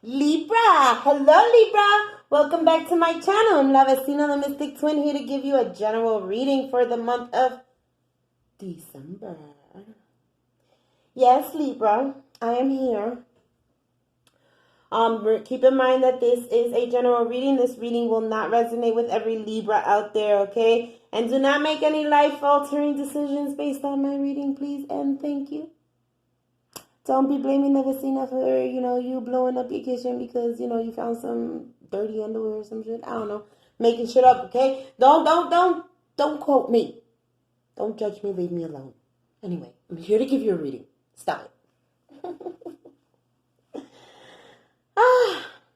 Libra! Hello, Libra! Welcome back to my channel. I'm La Vecina, the Mystic Twin, here to give you a general reading for the month of December. Yes, Libra, I am here. Keep in mind that this is a general reading. This reading will not resonate with every Libra out there, okay? And do not make any life-altering decisions based on my reading, please, and thank you. Don't be blaming the vecina for, you blowing up your kitchen because, you found some dirty underwear or some shit. I don't know. Making shit up, okay? Don't quote me. Don't judge me. Leave me alone. Anyway, I'm here to give you a reading. Stop it.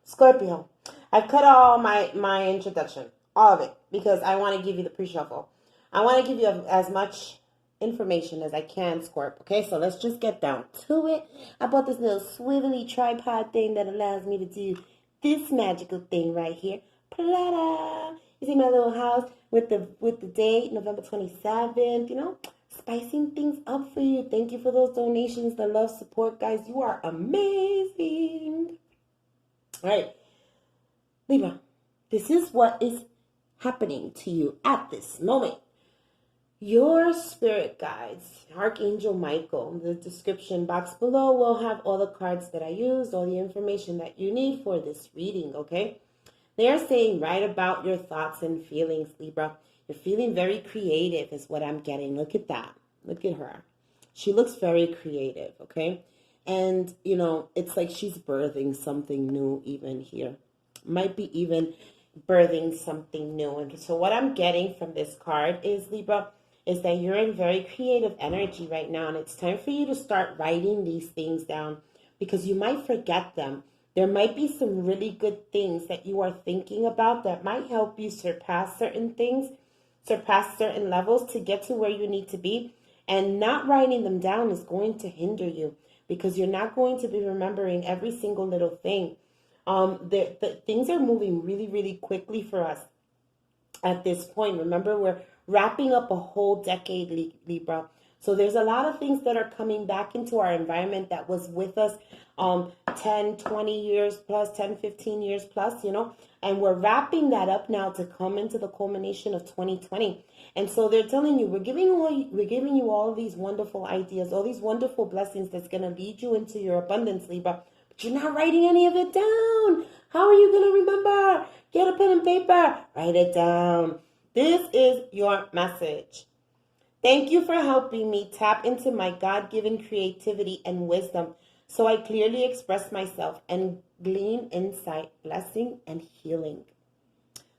Scorpio. I've cut all my introduction. All of it. Because I want to give you the pre-shuffle. I want to give you as much information as I can, Scorp. Okay, so let's just get down to it. I bought this little swivelly tripod thing that allows me to do this magical thing right here. Plata! You see my little house with the date, November 27th, spicing things up for you. Thank you for those donations, the love, support, guys. You are amazing. All right, Libra, this is what is happening to you at this moment. Your spirit guides, Archangel Michael, the description box below will have all the cards that I used, all the information that you need for this reading, okay? They're saying write about your thoughts and feelings, Libra. You're feeling very creative is what I'm getting. Look at that. Look at her. She looks very creative, okay? And, it's like she's birthing something new even here. Might be even birthing something new. And so what I'm getting from this card is, Libra, is that you're in very creative energy right now, and it's time for you to start writing these things down because you might forget them. There might be some really good things that you are thinking about that might help you surpass certain things, surpass certain levels to get to where you need to be, and not writing them down is going to hinder you because you're not going to be remembering every single little thing. The things are moving really, really quickly for us at this point. Remember, we're wrapping up a whole decade, Libra. So there's a lot of things that are coming back into our environment that was with us 10, 20 years plus, 10, 15 years plus, and we're wrapping that up now to come into the culmination of 2020. And so they're telling you, we're giving you all these wonderful ideas, all these wonderful blessings that's going to lead you into your abundance, Libra. But you're not writing any of it down. How are you going to remember? Get a pen and paper. Write it down. This is your message. Thank you for helping me tap into my God-given creativity and wisdom so I clearly express myself and glean insight, blessing, and healing.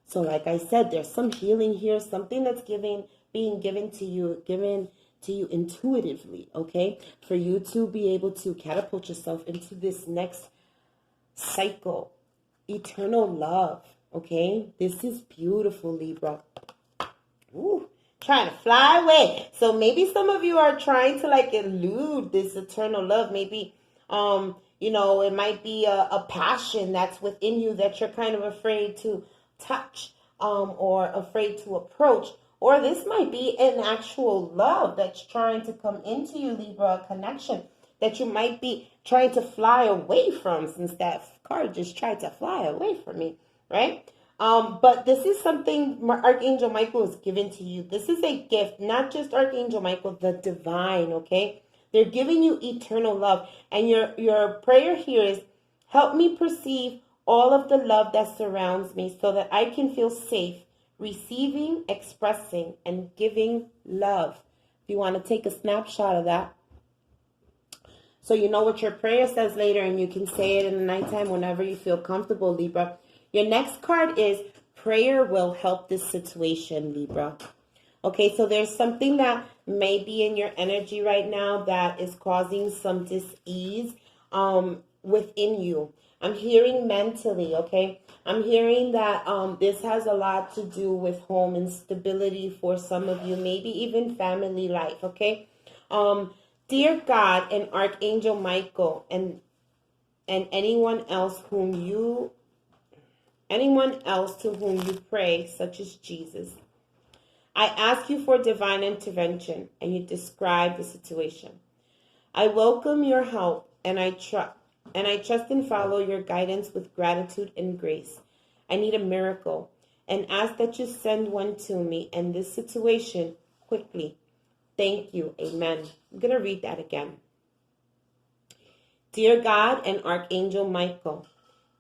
So like I said, there's some healing here, something that's being given to you intuitively, okay? For you to be able to catapult yourself into this next cycle, eternal love, okay? This is beautiful, Libra. Ooh, trying to fly away. So maybe some of you are trying to elude this eternal love. Maybe, it might be a passion that's within you that you're kind of afraid to touch, or afraid to approach. Or this might be an actual love that's trying to come into you, Libra, a connection that you might be trying to fly away from, since that card just tried to fly away from me, right? But this is something Archangel Michael is giving to you. This is a gift, not just Archangel Michael, the divine, okay? They're giving you eternal love. And your prayer here is, help me perceive all of the love that surrounds me so that I can feel safe, receiving, expressing, and giving love. If you want to take a snapshot of that, so you know what your prayer says later, and you can say it in the nighttime whenever you feel comfortable, Libra. Your next card is prayer will help this situation, Libra. Okay, so there's something that may be in your energy right now that is causing some dis-ease within you. I'm hearing mentally, okay? I'm hearing that this has a lot to do with home instability for some of you, maybe even family life, okay? Dear God and Archangel Michael and anyone else to whom you pray, such as Jesus, I ask you for divine intervention, and you describe the situation. I welcome your help, and I trust and I trust and follow your guidance with gratitude and grace. I need a miracle and ask that you send one to me in this situation quickly. Thank you. Amen. I'm going to read that again. Dear God and Archangel Michael,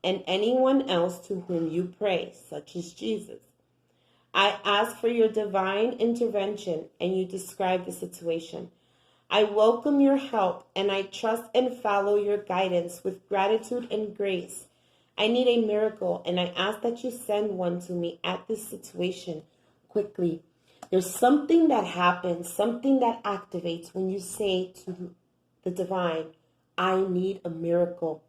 and anyone else to whom you pray, such as Jesus, I ask for your divine intervention, and you describe the situation. I welcome your help, and I trust and follow your guidance with gratitude and grace. I need a miracle, and I ask that you send one to me at this situation quickly. There's something that happens, something that activates when you say to the divine, I need a miracle.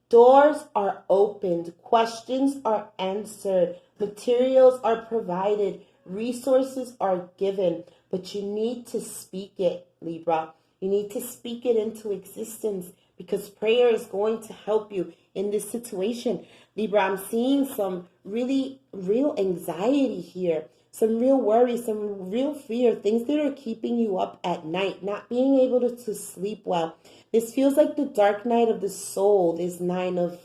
Doors are opened, questions are answered, materials are provided, resources are given, but you need to speak it, Libra. You need to speak it into existence because prayer is going to help you in this situation. Libra, I'm seeing some really real anxiety here, some real worry, some real fear, things that are keeping you up at night, not being able to sleep well. This feels like the dark night of the soul, this Nine of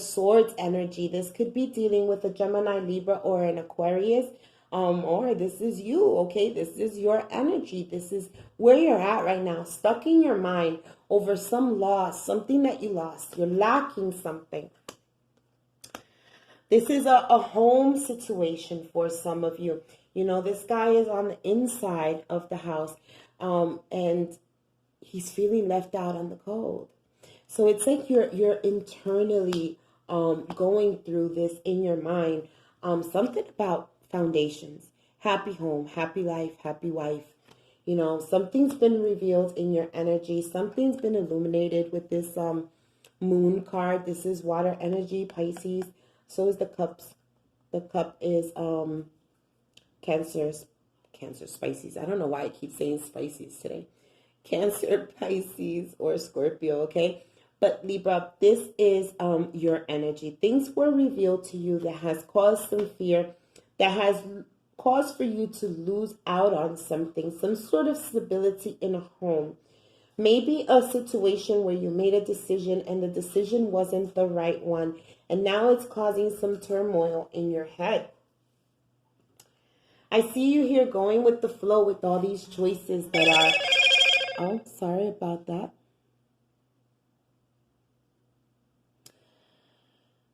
Swords energy. This could be dealing with a Gemini, Libra, or an Aquarius. Or this is you, okay? This is your energy. This is where you're at right now, stuck in your mind over some loss, something that you lost. You're lacking something. This is a home situation for some of you. You know, this guy is on the inside of the house, and he's feeling left out on the cold. So it's like you're internally going through this in your mind. Something about foundations, happy home, happy life, happy wife. You know, something's been revealed in your energy. Something's been illuminated with this moon card. This is water energy, Pisces. So is the cups. The cup is Cancer, Pisces. I don't know why I keep saying Pisces today. Cancer, Pisces, or Scorpio, okay? But Libra, this is your energy. Things were revealed to you that has caused some fear, that has caused for you to lose out on something, some sort of stability in a home. Maybe a situation where you made a decision and the decision wasn't the right one, and now it's causing some turmoil in your head. I see you here going with the flow with all these choices that are... Oh, sorry about that.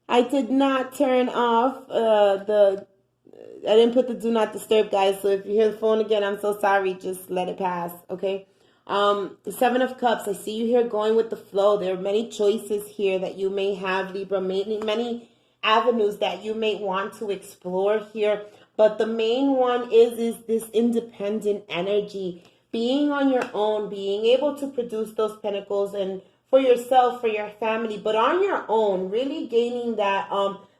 I did not turn off I didn't put the do not disturb, guys. So if you hear the phone again, I'm so sorry. Just let it pass, okay? The Seven of Cups. I see you here going with the flow. There are many choices here that you may have, Libra. Many avenues that you may want to explore here. But the main one is this independent energy. Being on your own, being able to produce those pentacles and for yourself, for your family, but on your own, really gaining that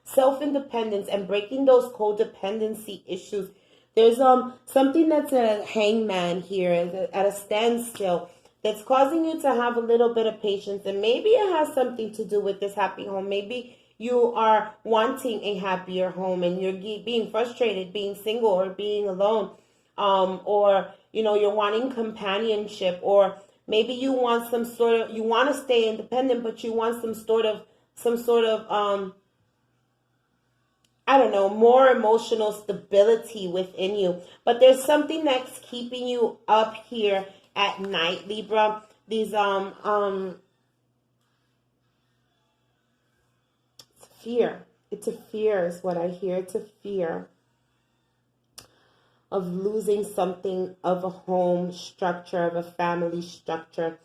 self-independence and breaking those codependency issues. There's something that's a hangman here, at a standstill, that's causing you to have a little bit of patience. And maybe it has something to do with this happy home. Maybe you are wanting a happier home and you're being frustrated, being single or being alone. Or, you know, you're wanting companionship, or maybe you want some sort of, you want to stay independent, but you want some sort of, I don't know, more emotional stability within you. But there's something that's keeping you up here at night, Libra. These, fear. It's a fear is what I hear. It's a fear of losing something, of a home structure, of a family structure.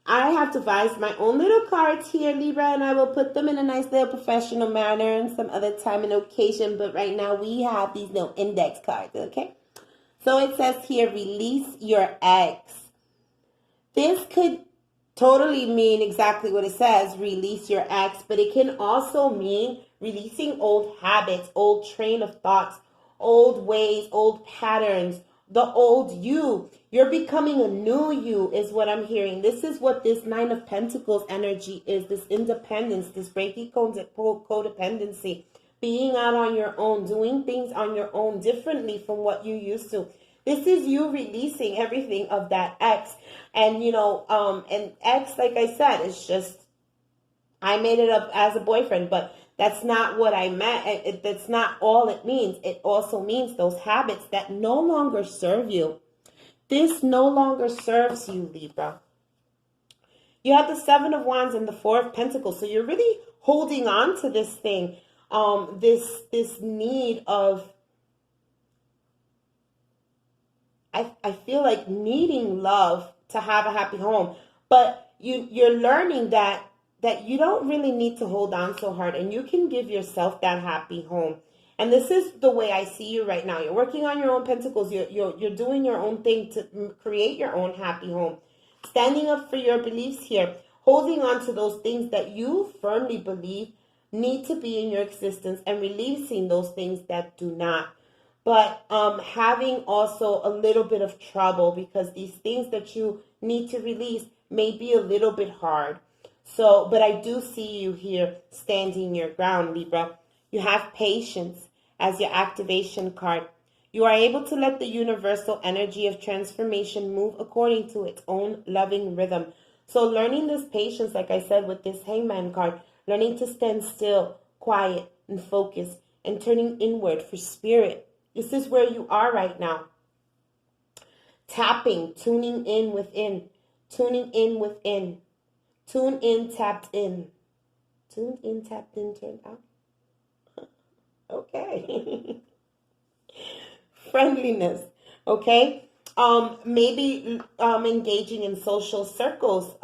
I have devised my own little cards here, Libra, and I will put them in a nice little professional manner and some other time and occasion. But right now we have these little index cards, okay? So it says here, release your ex. This could totally mean exactly what it says, release your ex, but it can also mean releasing old habits, old train of thoughts, old ways, old patterns, the old you. You're becoming a new you is what I'm hearing. This is what this Nine of Pentacles energy is, this independence, this breaking codependency, being out on your own, doing things on your own differently from what you used to. This is you releasing everything of that ex. And, you know, and ex, like I said, it's just, I made it up as a boyfriend, but that's not what I meant. That's not all it means. It also means those habits that no longer serve you. This no longer serves you, Libra. You have the Seven of Wands and the Four of Pentacles. So you're really holding on to this thing, this need of, I feel like needing love to have a happy home. But you're learning that you don't really need to hold on so hard, and you can give yourself that happy home. And this is the way I see you right now. You're working on your own pentacles. You're doing your own thing to create your own happy home. Standing up for your beliefs here. Holding on to those things that you firmly believe need to be in your existence, and releasing those things that do not. But having also a little bit of trouble, because these things that you need to release may be a little bit hard. So, but I do see you here standing your ground, Libra. You have patience as your activation card. You are able to let the universal energy of transformation move according to its own loving rhythm. So learning this patience, like I said, with this Hangman card, learning to stand still, quiet, and focus, and turning inward for spirit. This is where you are right now. Tapping, tuning in within, tuning in within. Tune in, tapped in. Tuned in, tapped in, turned out. Okay. Friendliness. Okay. Maybe engaging in social circles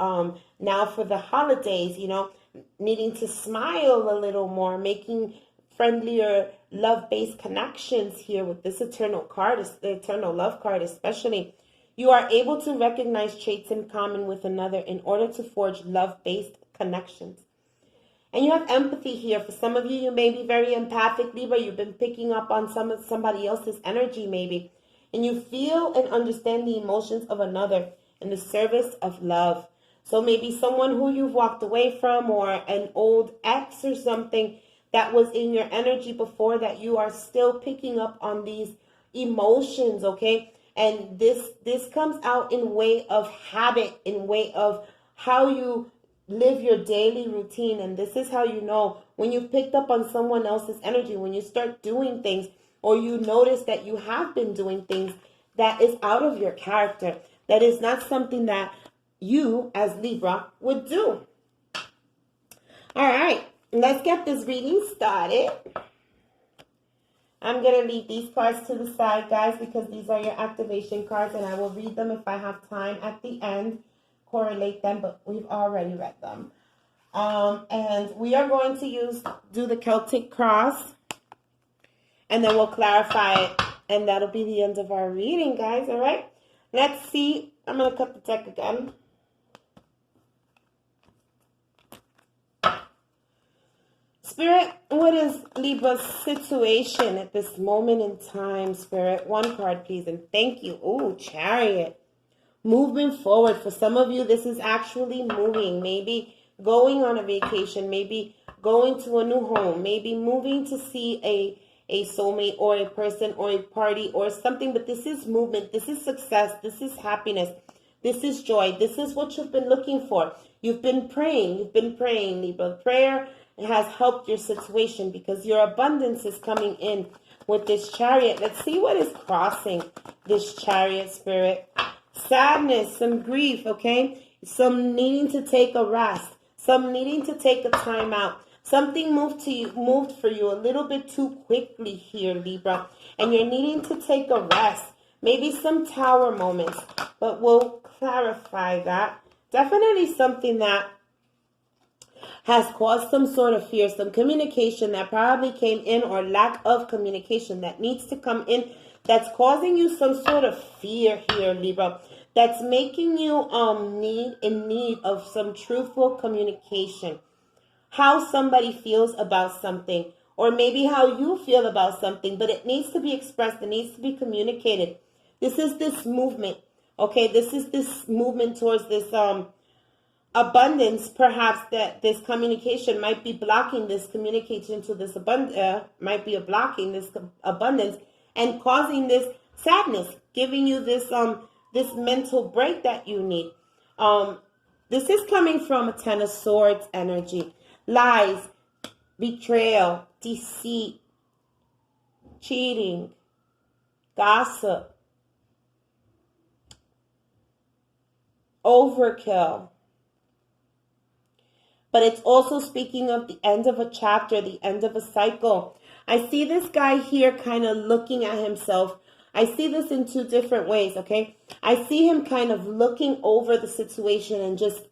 now for the holidays, you know, needing to smile a little more, making friendlier love-based connections here with this eternal card, the eternal love card especially. You are able to recognize traits in common with another in order to forge love-based connections. And you have empathy here. For some of you, you may be very empathic, Libra. You've been picking up on somebody else's energy maybe. And you feel and understand the emotions of another in the service of love. So maybe someone who you've walked away from, or an old ex or something that was in your energy before, that you are still picking up on these emotions, okay? And this comes out in way of habit, in way of how you live your daily routine. And this is how you know when you've picked up on someone else's energy, when you start doing things, or you notice that you have been doing things that is out of your character, that is not something that you as Libra would do. All right, let's get this reading started. I'm going to leave these cards to the side, guys, because these are your activation cards, and I will read them if I have time at the end, correlate them, but we've already read them. And we are going to do the Celtic cross, and then we'll clarify it, and that'll be the end of our reading, guys, all right? Let's see. I'm going to cut the deck again. Spirit, what is Libra's situation at this moment in time, Spirit? One card, please, and thank you. Oh, Chariot. Movement forward. For some of you, this is actually moving. Maybe going on a vacation. Maybe going to a new home. Maybe moving to see a soulmate or a person or a party or something. But this is movement. This is success. This is happiness. This is joy. This is what you've been looking for. You've been praying. You've been praying, Libra. Prayer has helped your situation because your abundance is coming in with this Chariot. Let's see what is crossing this Chariot, Spirit. Sadness, some grief, okay? Some needing to take a rest. Some needing to take a time out. Something moved for you a little bit too quickly here, Libra. And you're needing to take a rest. Maybe some tower moments. But we'll clarify that. Definitely something that has caused some sort of fear, some communication that probably came in, or lack of communication that needs to come in, that's causing you some sort of fear here, Libra, that's making you in need of some truthful communication. How somebody feels about something, or maybe how you feel about something, but it needs to be expressed, it needs to be communicated. This is this movement, okay? This is this movement towards this abundance. Perhaps that this communication might be blocking this communication to this abundance, might be blocking this abundance and causing this sadness, giving you this mental break that you need. This is coming from a Ten of Swords energy. Lies, betrayal, deceit, cheating, gossip, overkill. But it's also speaking of the end of a chapter, the end of a cycle. I see this guy here kind of looking at himself. I see this in two different ways, okay? I see him kind of looking over the situation and just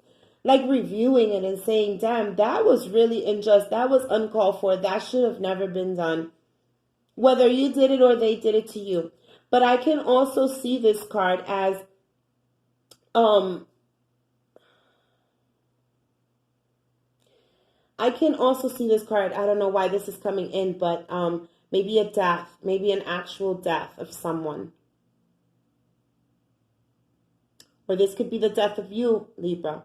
like reviewing it and saying, damn, that was really unjust. That was uncalled for. That should have never been done. Whether you did it or they did it to you. But I can also see this card as I can also see this card. I don't know why this is coming in, but maybe a death, maybe an actual death of someone. Or this could be the death of you, Libra.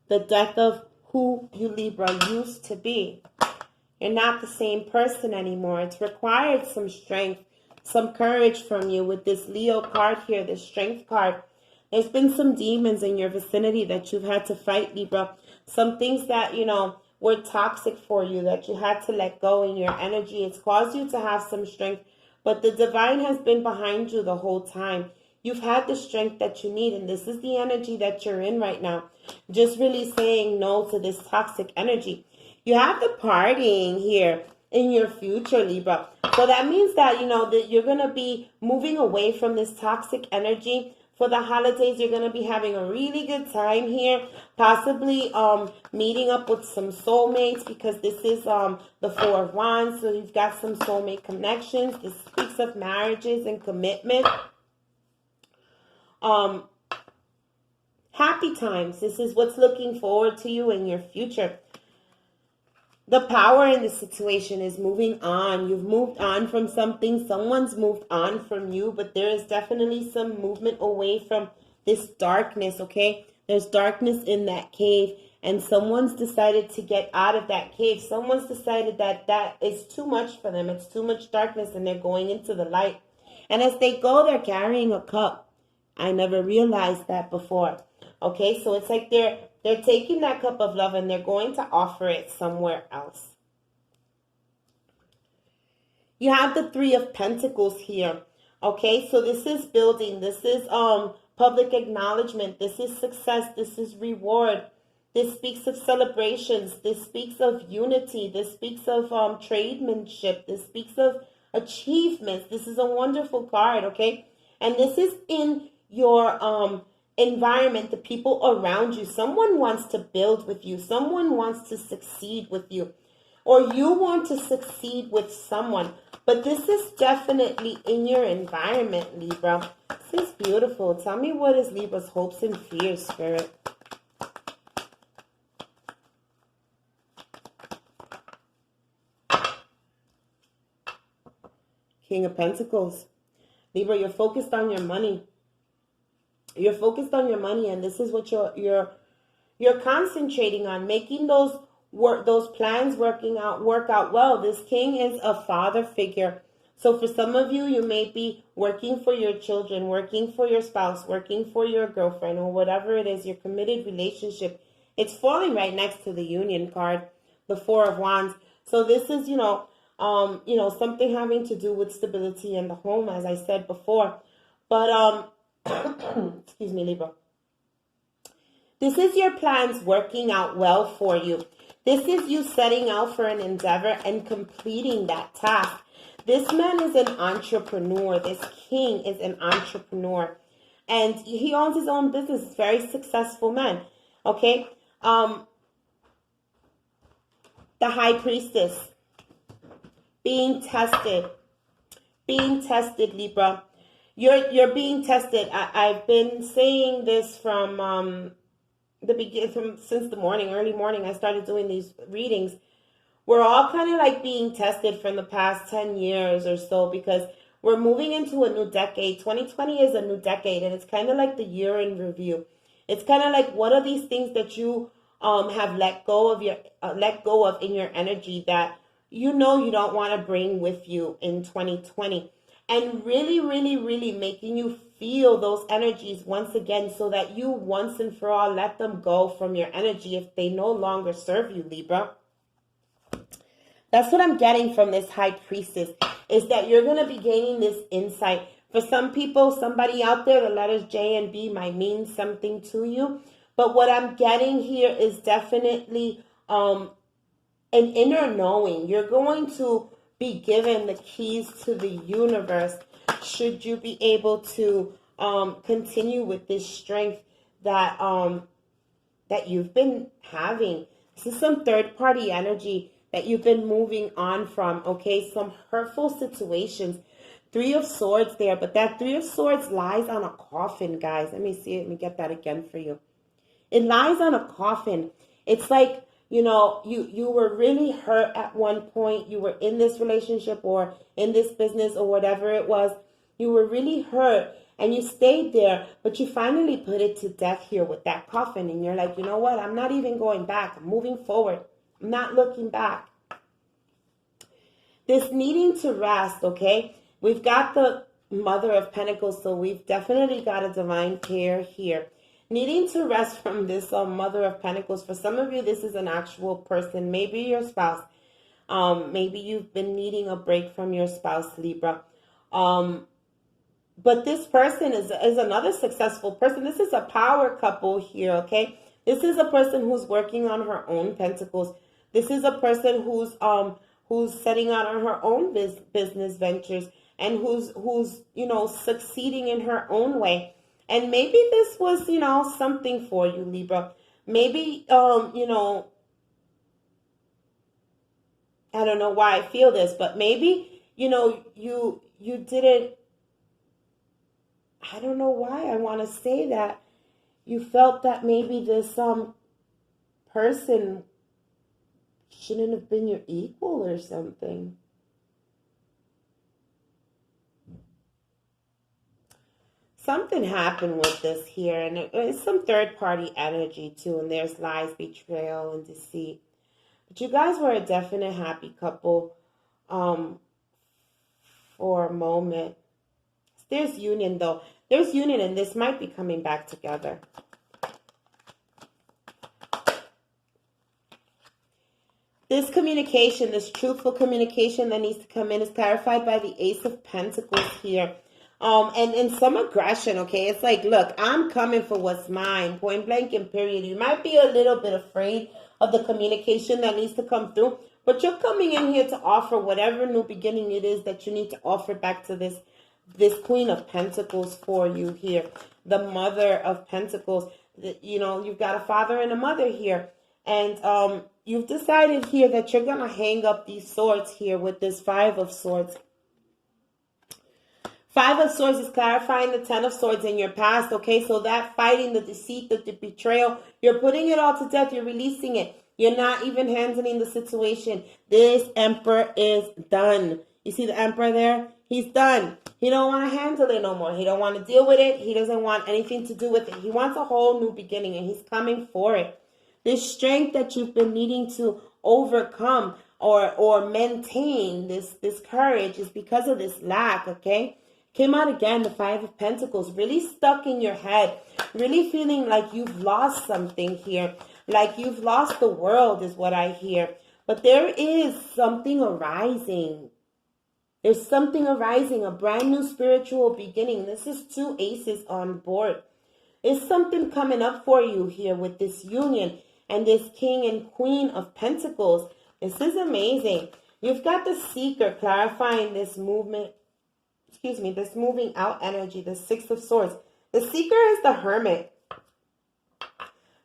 The death of who you, Libra, used to be. You're not the same person anymore. It's required some strength, some courage from you with this Leo card here, this strength card. There's been some demons in your vicinity that you've had to fight, Libra. Some things that, you know, were toxic for you that you had to let go in your energy. It's caused you to have some strength, but the divine has been behind you the whole time. You've had the strength that you need, and this is the energy that you're in right now. Just really saying no to this toxic energy. You have the partying here in your future, Libra. So that means that, you know, that you're going to be moving away from this toxic energy. For the holidays, you're going to be having a really good time here. Possibly meeting up with some soulmates, because this is the Four of Wands. So you've got some soulmate connections. This speaks of marriages and commitment. Happy times. This is what's looking forward to you in your future. The power in this situation is moving on. You've moved on from something. Someone's moved on from you, but there is definitely some movement away from this darkness, okay? There's darkness in that cave, and someone's decided to get out of that cave. Someone's decided that that is too much for them. It's too much darkness, and they're going into the light. And as they go, they're carrying a cup. I never realized that before. Okay, so it's like they're taking that cup of love and they're going to offer it somewhere else. You have the Three of Pentacles here. Okay, so this is building. This is public acknowledgement. This is success. This is reward. This speaks of celebrations. This speaks of unity. This speaks of tradesmanship. This speaks of achievements. This is a wonderful card, okay? And this is in your environment, the people around you. Someone wants to build with you. Someone wants to succeed with you. Or you want to succeed with someone. But this is definitely in your environment, Libra. This is beautiful. Tell me, what is Libra's hopes and fears, Spirit? King of Pentacles. Libra, you're focused on your money. You're focused on your money, and this is what you're concentrating on, making those plans work out well. This king is a father figure. So for some of you, you may be working for your children, working for your spouse, working for your girlfriend, or whatever it is, your committed relationship. It's falling right next to the Union card, the Four of Wands. So this is, something having to do with stability in the home, as I said before. But excuse me, Libra. This is your plans working out well for you. This is you setting out for an endeavor and completing that task. This man is an entrepreneur. This king is an entrepreneur. And he owns his own business. Very successful man. Okay? The High Priestess. Being tested. Being tested, Libra. You're being tested. I've been saying this from since the morning, early morning. I started doing these readings. We're all kind of like being tested from the past 10 years or so, because we're moving into a new decade. 2020 is a new decade, and it's kind of like the year in review. It's kind of like, what are these things that you have let go of in your energy that you know you don't want to bring with you in 2020. and really, really, really making you feel those energies once again so that you once and for all let them go from your energy if they no longer serve you, Libra. That's what I'm getting from this High Priestess, is that you're going to be gaining this insight. For some people, somebody out there, the letters J and B might mean something to you. But what I'm getting here is definitely an inner knowing. You're going to be given the keys to the universe should you be able to continue with this strength that that you've been having. This is some third-party energy that you've been moving on from, okay? Some hurtful situations. Three of Swords there, but that Three of Swords lies on a coffin, guys. Let me see it. Let me get that again for you. It lies on a coffin. It's like, you know, you were really hurt at one point. You were in this relationship or in this business or whatever it was. You were really hurt and you stayed there, but you finally put it to death here with that coffin. And you're like, you know what? I'm not even going back. I'm moving forward. I'm not looking back. This needing to rest, okay? We've got the Mother of Pentacles, so we've definitely got a divine pair here. Needing to rest from this Mother of Pentacles. For some of you, this is an actual person. Maybe your spouse. Maybe you've been needing a break from your spouse, Libra. But this person is another successful person. This is a power couple here, okay? This is a person who's working on her own pentacles. This is a person who's setting out on her own business ventures and who's you know, succeeding in her own way. And maybe this was, you know, something for you, Libra. Maybe, you know, I don't know why I feel this, but maybe, you know, you didn't, I don't know why I want to say that. You felt that maybe this person shouldn't have been your equal or something. Something happened with this here, and it's some third-party energy too, and there's lies, betrayal, and deceit. But you guys were a definite happy couple for a moment. There's union, though. There's union, and this might be coming back together. This communication, this truthful communication that needs to come in is clarified by the Ace of Pentacles here. And some aggression, okay? It's like, look, I'm coming for what's mine, point blank and period. You might be a little bit afraid of the communication that needs to come through, but you're coming in here to offer whatever new beginning it is that you need to offer back to this Queen of Pentacles for you here. The Mother of Pentacles. You know, you've got a father and a mother here. And you've decided here that you're going to hang up these swords here with this Five of Swords. Five of Swords is clarifying the Ten of Swords in your past, okay? So that fighting, the deceit, the betrayal, you're putting it all to death. You're releasing it. You're not even handling the situation. This Emperor is done. You see the Emperor there? He's done. He don't want to handle it no more. He don't want to deal with it. He doesn't want anything to do with it. He wants a whole new beginning, and he's coming for it. This strength that you've been needing to overcome or maintain, this courage, is because of this lack, okay? Came out again, the Five of Pentacles, really stuck in your head, really feeling like you've lost something here, like you've lost the world is what I hear. But there is something arising. There's something arising, a brand new spiritual beginning. This is two aces on board. There's something coming up for you here with this union and this King and Queen of Pentacles. This is amazing. You've got the Seeker clarifying this movement. Excuse me, this moving out energy, the Six of Swords. The Seeker is the Hermit.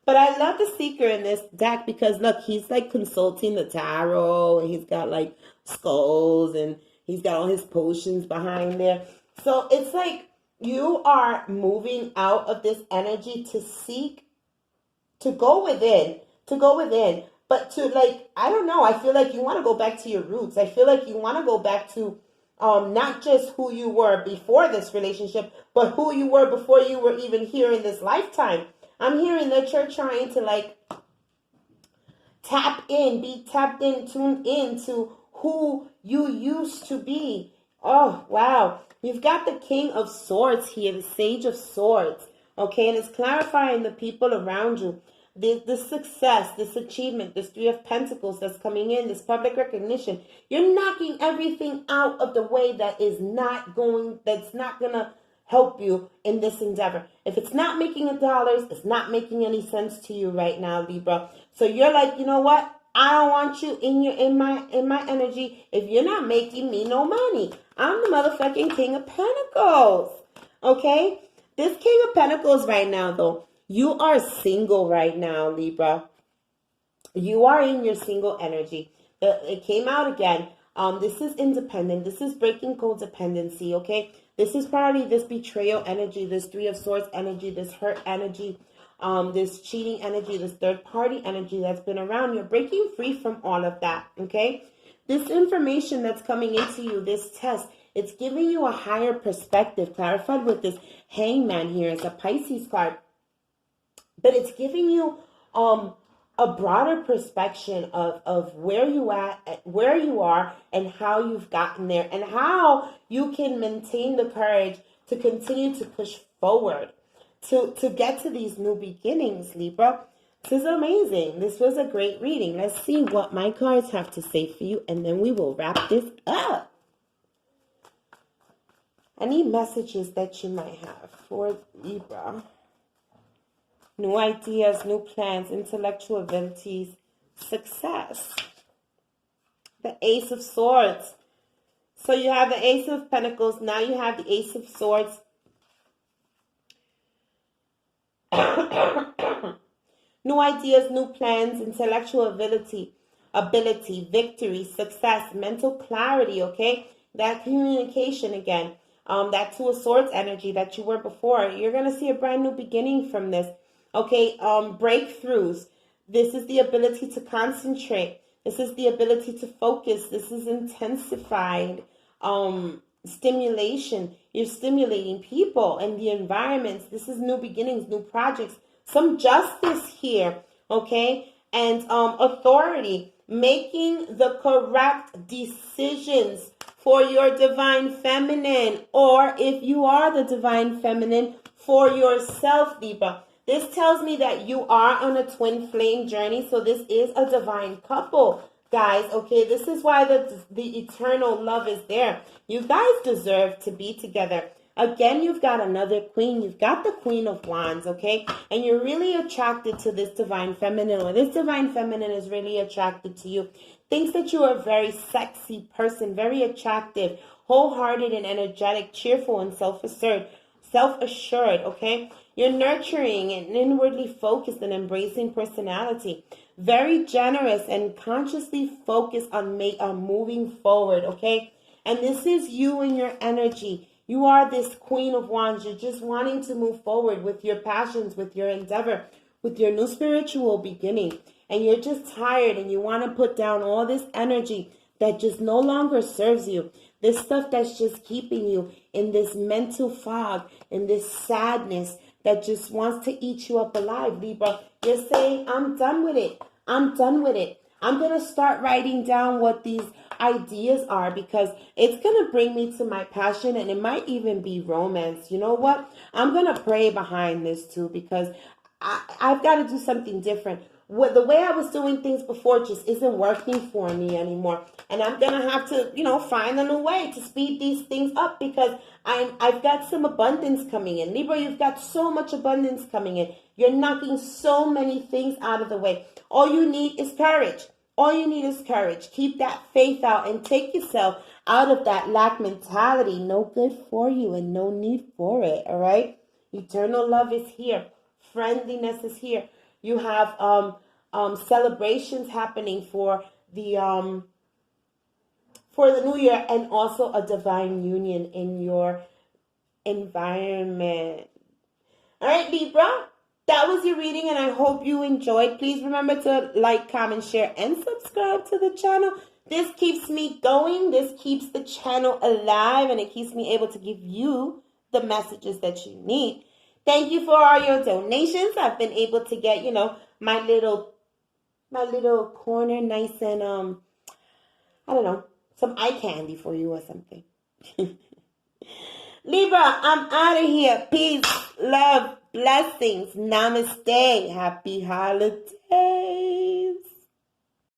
But I love the Seeker in this deck because, look, he's like consulting the tarot, and he's got like skulls, and he's got all his potions behind there. So it's like you are moving out of this energy to seek, to go within, but to, like, I don't know, I feel like you want to go back to your roots. I feel like you want to go back to not just who you were before this relationship, but who you were before you were even here in this lifetime. I'm hearing that you're trying to, like, be tapped in, tuned in to who you used to be Oh, wow. You've got the King of Swords here, the Sage of Swords. Okay, and it's clarifying the people around you. The success, this achievement, this Three of Pentacles that's coming in, this public recognition. You're knocking everything out of the way that's not gonna help you in this endeavor. If it's not making dollars, it's not making any sense to you right now, Libra. So you're like, you know what? I don't want you in my energy if you're not making me no money. I'm the motherfucking King of Pentacles. Okay? This King of Pentacles right now, though, you are single right now, Libra. You are in your single energy. It came out again. This is independent. This is breaking codependency, okay? This is probably this betrayal energy, this Three of Swords energy, this hurt energy, this cheating energy, this third party energy that's been around. You're breaking free from all of that, okay? This information that's coming into you, this test, it's giving you a higher perspective, clarified with this Hangman here. It's a Pisces card. But it's giving you a broader perspective of where you are and how you've gotten there and how you can maintain the courage to continue to push forward to get to these new beginnings, Libra. This is amazing. This was a great reading. Let's see what my cards have to say for you, and then we will wrap this up. Any messages that you might have for Libra? New ideas, new plans, intellectual abilities, success. The Ace of Swords. So you have the Ace of Pentacles. Now you have the Ace of Swords. New ideas, new plans, intellectual ability, victory, success, mental clarity, okay? That communication again. That Two of Swords energy that you were before. You're going to see a brand new beginning from this. Okay, breakthroughs. This is the ability to concentrate. This is the ability to focus. This is intensified stimulation. You're stimulating people and the environments. This is new beginnings, new projects. Some justice here, okay? And authority. Making the correct decisions for your divine feminine. Or if you are the divine feminine, for yourself, Libra. This tells me that you are on a twin flame journey. So this is a divine couple, guys. Okay, this is why the eternal love is there. You guys deserve to be together. Again, you've got another queen. You've got the Queen of Wands, okay? And you're really attracted to this divine feminine, or this divine feminine is really attracted to you. Thinks that you are a very sexy person, very attractive, wholehearted and energetic, cheerful and self-assured, okay? You're nurturing and inwardly focused and embracing personality. Very generous and consciously focused on moving forward, okay? And this is you and your energy. You are this Queen of Wands. You're just wanting to move forward with your passions, with your endeavor, with your new spiritual beginning. And you're just tired and you want to put down all this energy that just no longer serves you. This stuff that's just keeping you in this mental fog, in this sadness that just wants to eat you up alive, Libra. You're saying, I'm done with it. I'm done with it. I'm going to start writing down what these ideas are because it's going to bring me to my passion, and it might even be romance. You know what? I'm going to pray behind this too because I've got to do something different. The way I was doing things before just isn't working for me anymore. And I'm going to have to, find a new way to speed these things up because I've got some abundance coming in. Libra, you've got so much abundance coming in. You're knocking so many things out of the way. All you need is courage. All you need is courage. Keep that faith out and take yourself out of that lack mentality. No good for you and no need for it, all right? Eternal love is here. Friendliness is here. You have celebrations happening for the new year, and also a divine union in your environment. All right, Libra, that was your reading, and I hope you enjoyed. Please remember to like, comment, share, and subscribe to the channel. This keeps me going. This keeps the channel alive, and it keeps me able to give you the messages that you need. Thank you for all your donations. I've been able to get, my little corner nice and, I don't know, some eye candy for you or something. Libra, I'm out of here. Peace, love, blessings. Namaste. Happy holidays.